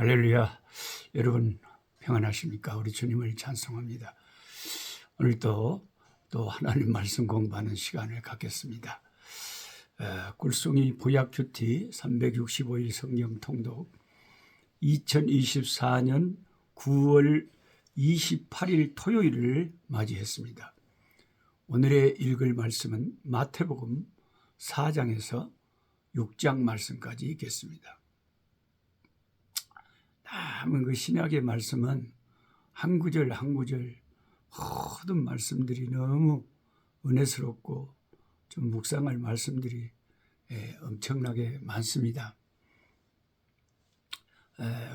할렐루야. 여러분 평안하십니까? 우리 주님을 찬송합니다. 오늘도 또 하나님 말씀 공부하는 시간을 갖겠습니다. 꿀송이 보약 큐티 365일 성경 통독 2024년 9월 28일 토요일을 맞이했습니다. 오늘의 읽을 말씀은 마태복음 4장에서 6장 말씀까지 읽겠습니다. 남은 그 신약의 말씀은 한 구절 한 구절 모든 말씀들이 너무 은혜스럽고 좀 묵상할 말씀들이 엄청나게 많습니다.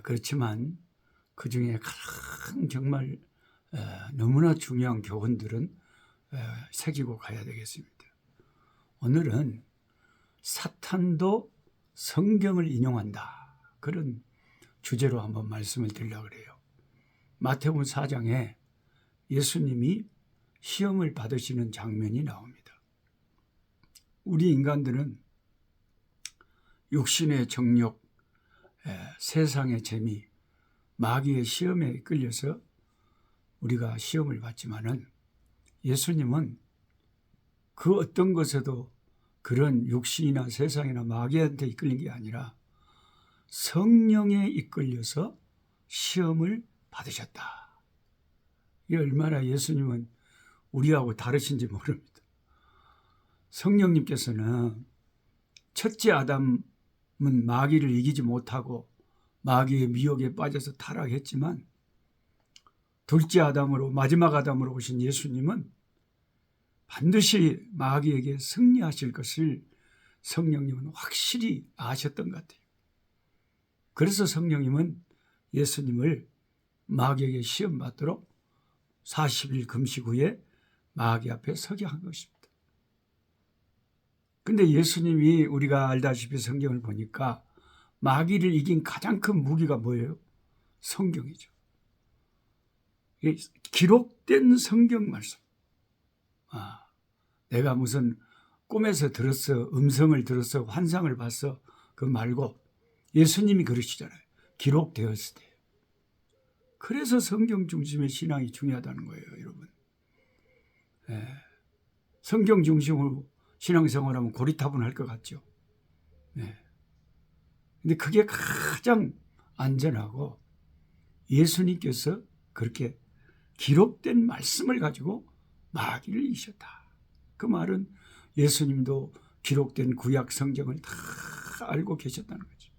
그렇지만 그 중에 가장 정말 너무나 중요한 교훈들은 새기고 가야 되겠습니다. 오늘은 사탄도 성경을 인용한다. 그런 주제로 한번 말씀을 드리려고 그래요. 마태복음 4장에 예수님이 시험을 받으시는 장면이 나옵니다. 우리 인간들은 육신의 정욕, 세상의 재미, 마귀의 시험에 이끌려서 우리가 시험을 받지만은 예수님은 그 어떤 것에도 그런 육신이나 세상이나 마귀한테 이끌린 게 아니라 성령에 이끌려서 시험을 받으셨다. 이 얼마나 예수님은 우리하고 다르신지 모릅니다. 성령님께서는 첫째 아담은 마귀를 이기지 못하고 마귀의 미혹에 빠져서 타락했지만 둘째 아담으로 마지막 아담으로 오신 예수님은 반드시 마귀에게 승리하실 것을 성령님은 확실히 아셨던 것 같아요. 그래서 성령님은 예수님을 마귀에게 시험 받도록 40일 금식 후에 마귀 앞에 서게 한 것입니다. 그런데 예수님이 우리가 알다시피 성경을 보니까 마귀를 이긴 가장 큰 무기가 뭐예요? 성경이죠. 기록된 성경 말씀. 내가 무슨 꿈에서 들었어, 음성을 들었어, 환상을 봤어, 그 말고 예수님이 그러시잖아요. 기록되었을 때. 그래서 성경 중심의 신앙이 중요하다는 거예요, 여러분. 성경 중심으로 신앙생활하면 고리타분할 것 같죠. 근데 그게 가장 안전하고 예수님께서 그렇게 기록된 말씀을 가지고 마귀를 이기셨다. 그 말은 예수님도 기록된 구약 성경을 다 알고 계셨다는 거죠.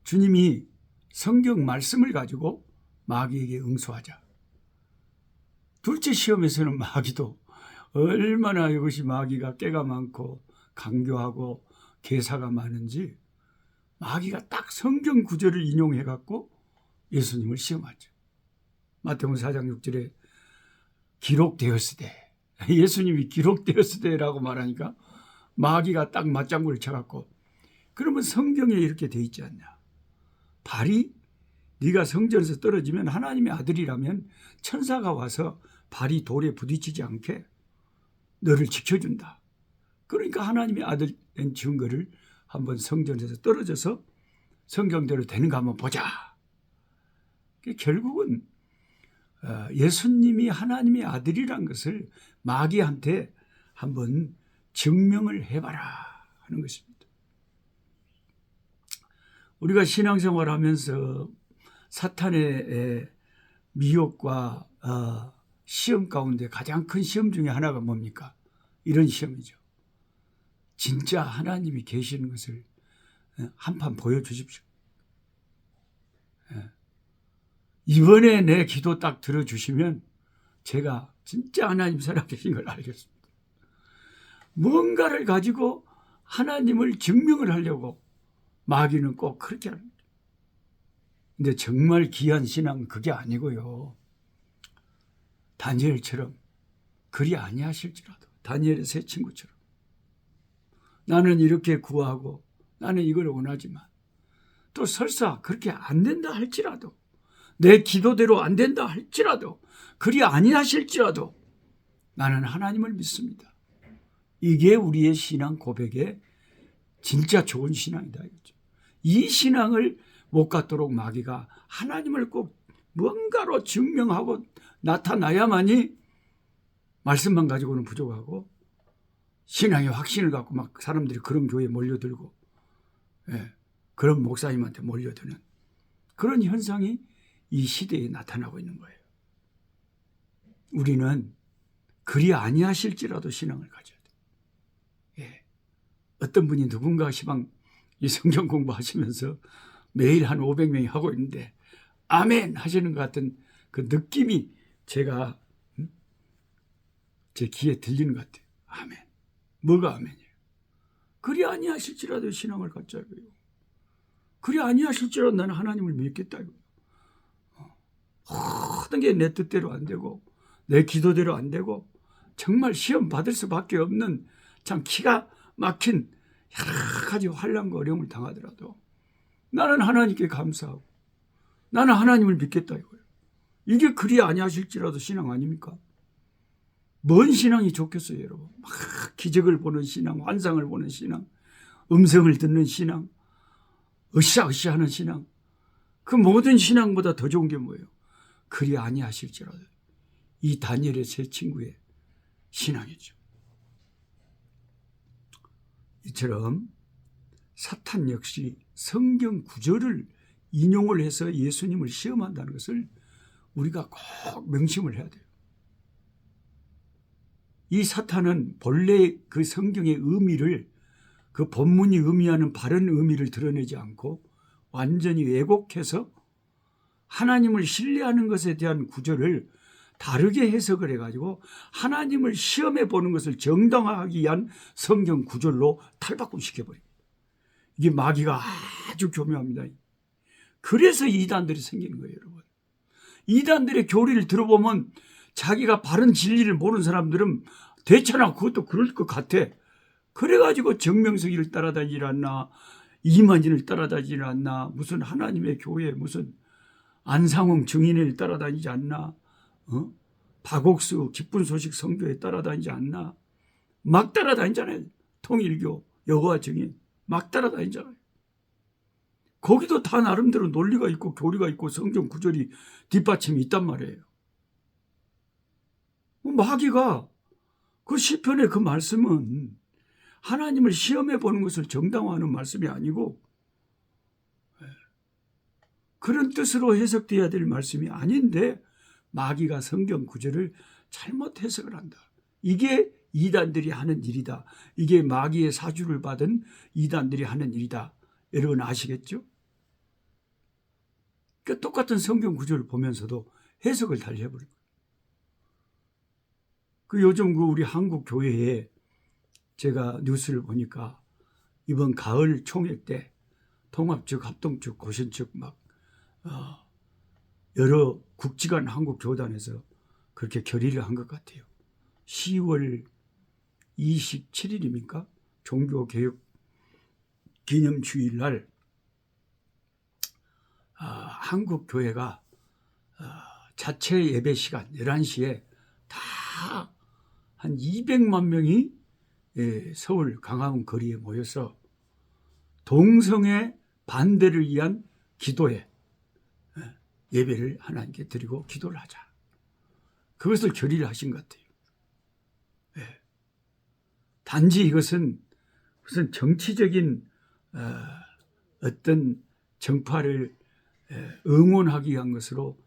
주님이 성경 말씀을 가지고 마귀에게 응수하자. 둘째 시험에서는 마귀도 얼마나 이것이 마귀가 깨가 많고 강교하고 개사가 많은지 마귀가 딱 성경 구절을 인용해 갖고 예수님을 시험하죠. 마태복음 4장 6절에 기록되었을 때, 예수님이 기록되었을 때라고 말하니까 마귀가 딱 맞장구를 쳐갖고, 그러면 성경에 이렇게 돼 있지 않냐. 발이 네가 성전에서 떨어지면 하나님의 아들이라면 천사가 와서 발이 돌에 부딪히지 않게 너를 지켜준다. 그러니까 하나님의 아들된 증거를 한번 성전에서 떨어져서 성경대로 되는가 한번 보자. 결국은 예수님이 하나님의 아들이란 것을 마귀한테 한번 증명을 해봐라 하는 것입니다. 우리가 신앙생활하면서 사탄의 미혹과 시험 가운데 가장 큰 시험 중에 하나가 뭡니까? 이런 시험이죠. 진짜 하나님이 계시는 것을 한판 보여주십시오. 이번에 내 기도 딱 들어주시면 제가 진짜 하나님 살아계신 걸 알겠습니다. 뭔가를 가지고 하나님을 증명을 하려고 마귀는 꼭 그렇게 합니다. 근데 정말 귀한 신앙은 그게 아니고요. 다니엘처럼 그리 아니하실지라도, 다니엘의 세 친구처럼 나는 이렇게 구하고 나는 이걸 원하지만 또 설사 그렇게 안 된다 할지라도, 내 기도대로 안 된다 할지라도, 그리 아니하실지라도 나는 하나님을 믿습니다. 이게 우리의 신앙 고백의 진짜 좋은 신앙이다 이거죠. 이 신앙을 못 갖도록 마귀가 하나님을 꼭 뭔가로 증명하고 나타나야만이 말씀만 가지고는 부족하고 신앙의 확신을 갖고 막 사람들이 그런 교회에 몰려들고 그런 목사님한테 몰려드는 그런 현상이 이 시대에 나타나고 있는 거예요. 우리는 그리 아니하실지라도 신앙을 가져야 돼요. 어떤 분이 누군가 시방 이 성경 공부하시면서 매일 한 500명이 하고 있는데 아멘 하시는 것 같은 그 느낌이 제가 제 귀에 들리는 것 같아요. 아멘. 뭐가 아멘이에요? 그리 아니하실지라도 신앙을 갖자고요. 그리 아니하실지라도 나는 하나님을 믿겠다고요. 모든 게 내 뜻대로 안 되고 내 기도대로 안 되고 정말 시험 받을 수밖에 없는 참 기가 막힌 여러 가지 환난과 어려움을 당하더라도 나는 하나님께 감사하고 나는 하나님을 믿겠다 이거예요. 이게 그리 아니하실지라도 신앙 아닙니까? 뭔 신앙이 좋겠어요, 여러분? 막 기적을 보는 신앙, 환상을 보는 신앙, 음성을 듣는 신앙, 으쌰으쌰 하는 신앙. 그 모든 신앙보다 더 좋은 게 뭐예요? 그리 아니하실지라도 이 다니엘의 세 친구의 신앙이죠. 이처럼 사탄 역시 성경 구절을 인용을 해서 예수님을 시험한다는 것을 우리가 꼭 명심을 해야 돼요. 이 사탄은 본래 그 성경의 의미를 그 본문이 의미하는 바른 의미를 드러내지 않고 완전히 왜곡해서 하나님을 신뢰하는 것에 대한 구절을 다르게 해석을 해가지고 하나님을 시험해 보는 것을 정당화하기 위한 성경 구절로 탈바꿈시켜버립니다. 이게 마귀가 아주 교묘합니다. 그래서 이단들이 생기는 거예요, 여러분. 이단들의 교리를 들어보면 자기가 바른 진리를 모르는 사람들은 대체나 그것도 그럴 것 같아. 그래가지고 정명석이를 따라다니지 않나, 이만진을 따라다니지 않나, 무슨 하나님의 교회, 무슨 안상홍 증인을 따라다니지 않나, 박옥수 기쁜 소식 성교에 따라다니지 않나, 막 따라다니잖아요. 통일교, 여호와 증인 막 따라다니잖아요. 거기도 다 나름대로 논리가 있고 교리가 있고 성경 구절이 뒷받침이 있단 말이에요. 마귀가 그 시편의 그 말씀은 하나님을 시험해 보는 것을 정당화하는 말씀이 아니고 그런 뜻으로 해석돼야 될 말씀이 아닌데 마귀가 성경 구절을 잘못 해석을 한다. 이게 이단들이 하는 일이다. 이게 마귀의 사주를 받은 이단들이 하는 일이다. 여러분 아시겠죠? 그러니까 똑같은 성경 구절을 보면서도 해석을 달리 해버리고. 그 요즘 그 우리 한국 교회에 제가 뉴스를 보니까 이번 가을 총회 때 통합 측, 합동 측, 고신 측 막 여러 국지관 한국 교단에서 그렇게 결의를 한 것 같아요. 10월 27일입니까? 종교개혁 기념주일 날 한국 교회가 자체 예배 시간 11시에 다 한 200만 명이 서울 강화문 거리에 모여서 동성애 반대를 위한 기도에 예배를 하나님께 드리고 기도를 하자. 그것을 결의를 하신 것 같아요. 단지 이것은 무슨 정치적인 어떤 정파를 응원하기 위한 것으로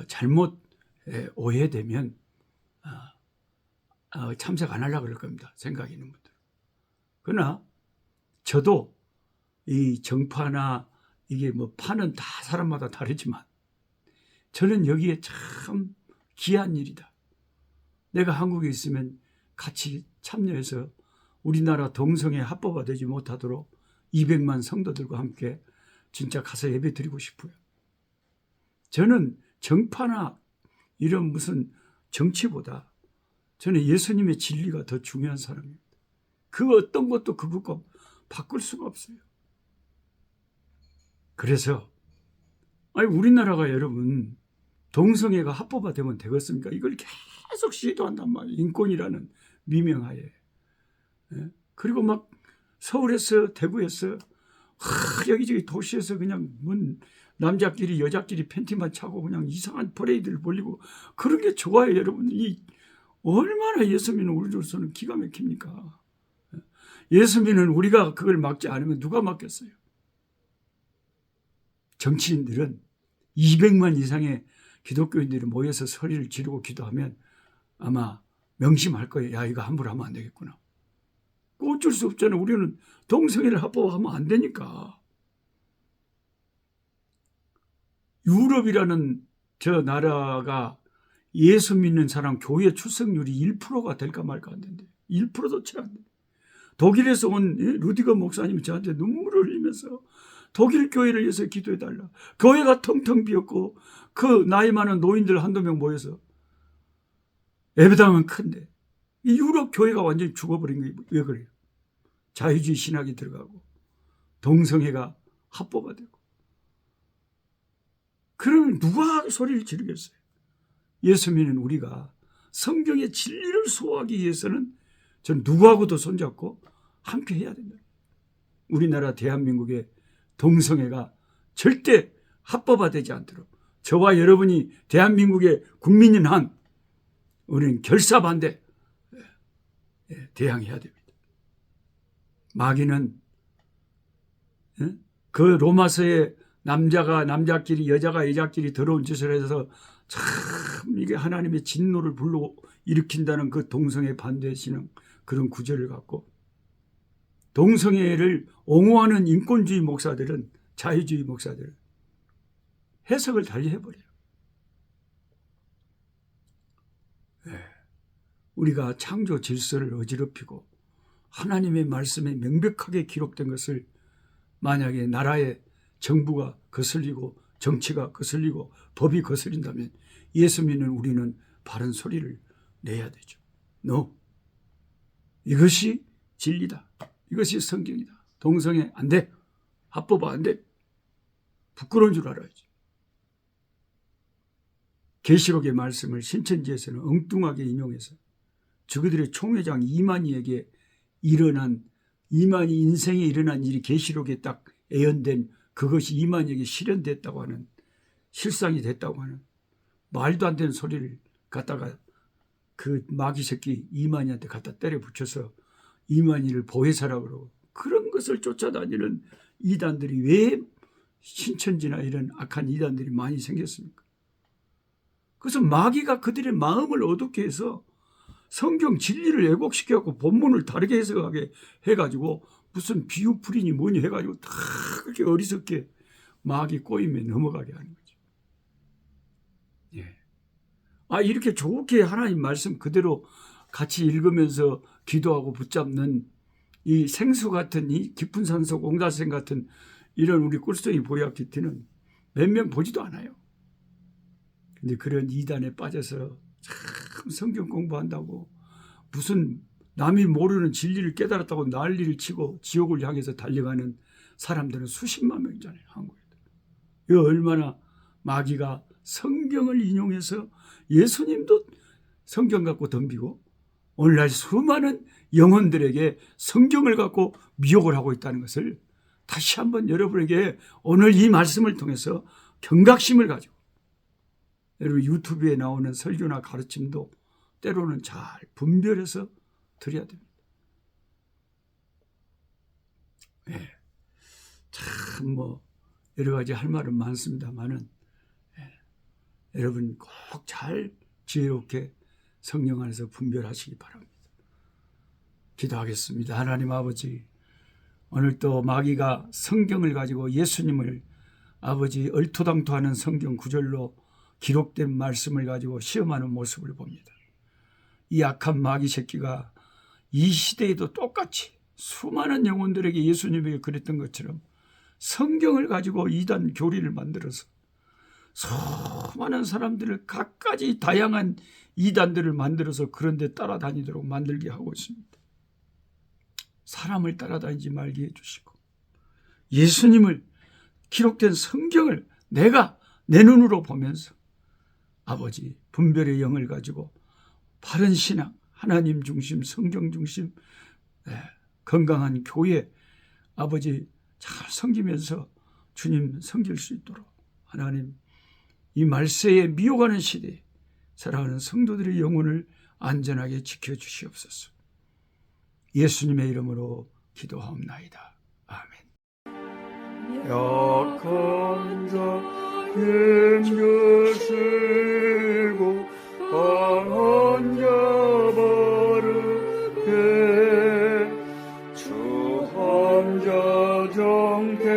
잘못 오해되면 참석 안 하려고 그럴 겁니다. 생각이 있는 분들. 그러나 저도 이 정파나 이게 뭐 파는 다 사람마다 다르지만 저는 여기에 참 귀한 일이다. 내가 한국에 있으면 같이 참여해서 우리나라 동성애 합법화되지 못하도록 200만 성도들과 함께 진짜 가서 예배 드리고 싶어요. 저는 정파나 이런 무슨 정치보다 저는 예수님의 진리가 더 중요한 사람입니다. 그 어떤 것도 그것과 바꿀 수가 없어요. 그래서 우리나라가 여러분 동성애가 합법화되면 되겠습니까? 이걸 계속 시도한단 말이에요. 인권이라는 미명하에. 그리고 막 서울에서 대구에서 여기저기 도시에서 그냥 남자끼리 여자끼리 팬티만 차고 그냥 이상한 퍼레이드를 벌리고 그런 게 좋아요, 여러분. 얼마나 예수 믿는 우리로서는 기가 막힙니까? 예수 믿는 우리가 그걸 막지 않으면 누가 막겠어요? 정치인들은 200만 이상의 기독교인들이 모여서 소리를 지르고 기도하면 아마 명심할 거예요. 야, 이거 함부로 하면 안 되겠구나. 어쩔 수 없잖아요. 우리는 동성애를 합법화하면 안 되니까. 유럽이라는 저 나라가 예수 믿는 사람 교회 출석률이 1%가 될까 말까 안 된대. 1%도 채 안 돼. 독일에서 온 루디거 목사님이 저한테 눈물을 흘리면서 독일 교회를 위해서 기도해달라. 교회가 텅텅 비었고 그 나이 많은 노인들 한두 명 모여서 예배당은 큰데 이 유럽 교회가 완전히 죽어버린 게 왜 그래요? 자유주의 신학이 들어가고 동성애가 합법화되고 그러면 누가 소리를 지르겠어요? 예수 믿는 우리가 성경의 진리를 소화하기 위해서는 전 누구하고도 손잡고 함께 해야 된다. 우리나라 대한민국의 동성애가 절대 합법화되지 않도록 저와 여러분이 대한민국의 국민인 한 우리는 결사반대 대항해야 됩니다. 마귀는 그 로마서에 남자가 남자끼리 여자가 여자끼리 더러운 짓을 해서 참 이게 하나님의 진노를 불러 일으킨다는 그 동성애 반대하시는 그런 구절을 갖고 동성애를 옹호하는 인권주의 목사들은 자유주의 목사들은 해석을 달리 해버려요. 우리가 창조 질서를 어지럽히고 하나님의 말씀에 명백하게 기록된 것을 만약에 나라의 정부가 거슬리고 정치가 거슬리고 법이 거슬린다면 예수 믿는 우리는 바른 소리를 내야 되죠. 이것이 진리다. 이것이 성경이다. 동성애 안 돼. 합법화 안 돼. 부끄러운 줄 알아야지. 계시록의 말씀을 신천지에서는 엉뚱하게 인용해서 저그들의 총회장 이만희에게 이만희 인생에 일어난 일이 계시록에 딱 예언된 그것이 이만희에게 실현됐다고 하는 실상이 됐다고 하는 말도 안 되는 소리를 갖다가 그 마귀 새끼 이만희한테 갖다 때려 붙여서 이만희를 보혜사라고 그러고 그런 것을 쫓아다니는 이단들이 왜 신천지나 이런 악한 이단들이 많이 생겼습니까? 그래서 마귀가 그들의 마음을 어둡게 해서 성경 진리를 왜곡시켜갖고 본문을 다르게 해석하게 해가지고 무슨 비유풀이니 뭐니 해가지고 다 그렇게 어리석게 마귀 꼬임에 넘어가게 하는 거죠. 이렇게 좋게 하나님 말씀 그대로 같이 읽으면서 기도하고 붙잡는 이 생수 같은 이 깊은 산속 옹달샘 같은 이런 우리 꿀송이 보약 기티는 몇 명 보지도 않아요. 근데 그런 이단에 빠져서 참 성경 공부한다고 무슨 남이 모르는 진리를 깨달았다고 난리를 치고 지옥을 향해서 달려가는 사람들은 수십만 명이잖아요. 한국에도. 이 얼마나 마귀가 성경을 인용해서 예수님도 성경 갖고 덤비고 오늘날 수많은 영혼들에게 성경을 갖고 미혹을 하고 있다는 것을 다시 한번 여러분에게 오늘 이 말씀을 통해서 경각심을 가지고 여러분 유튜브에 나오는 설교나 가르침도 때로는 잘 분별해서 드려야 됩니다. 참 여러 가지 할 말은 많습니다만은 여러분 꼭 잘 지혜롭게 성령 안에서 분별하시기 바랍니다. 기도하겠습니다. 하나님 아버지, 오늘 또 마귀가 성경을 가지고 예수님을 아버지 얼토당토하는 성경 구절로 기록된 말씀을 가지고 시험하는 모습을 봅니다. 이 악한 마귀 새끼가 이 시대에도 똑같이 수많은 영혼들에게 예수님에게 그랬던 것처럼 성경을 가지고 이단 교리를 만들어서 수많은 사람들을 갖가지 다양한 이단들을 만들어서 그런 데 따라다니도록 만들게 하고 있습니다. 사람을 따라다니지 말게 해주시고 예수님을 기록된 성경을 내가 내 눈으로 보면서 아버지 분별의 영을 가지고 바른 신앙, 하나님 중심, 성경 중심, 건강한 교회, 아버지 잘 섬기면서 주님 섬길 수 있도록 하나님 이 말세에 미혹하는 시대에 사랑하는 성도들의 영혼을 안전하게 지켜주시옵소서. 예수님의 이름으로 기도하옵나이다. 아멘. 약한 자 힘주시고 강한 자 바르게 주 함자 정케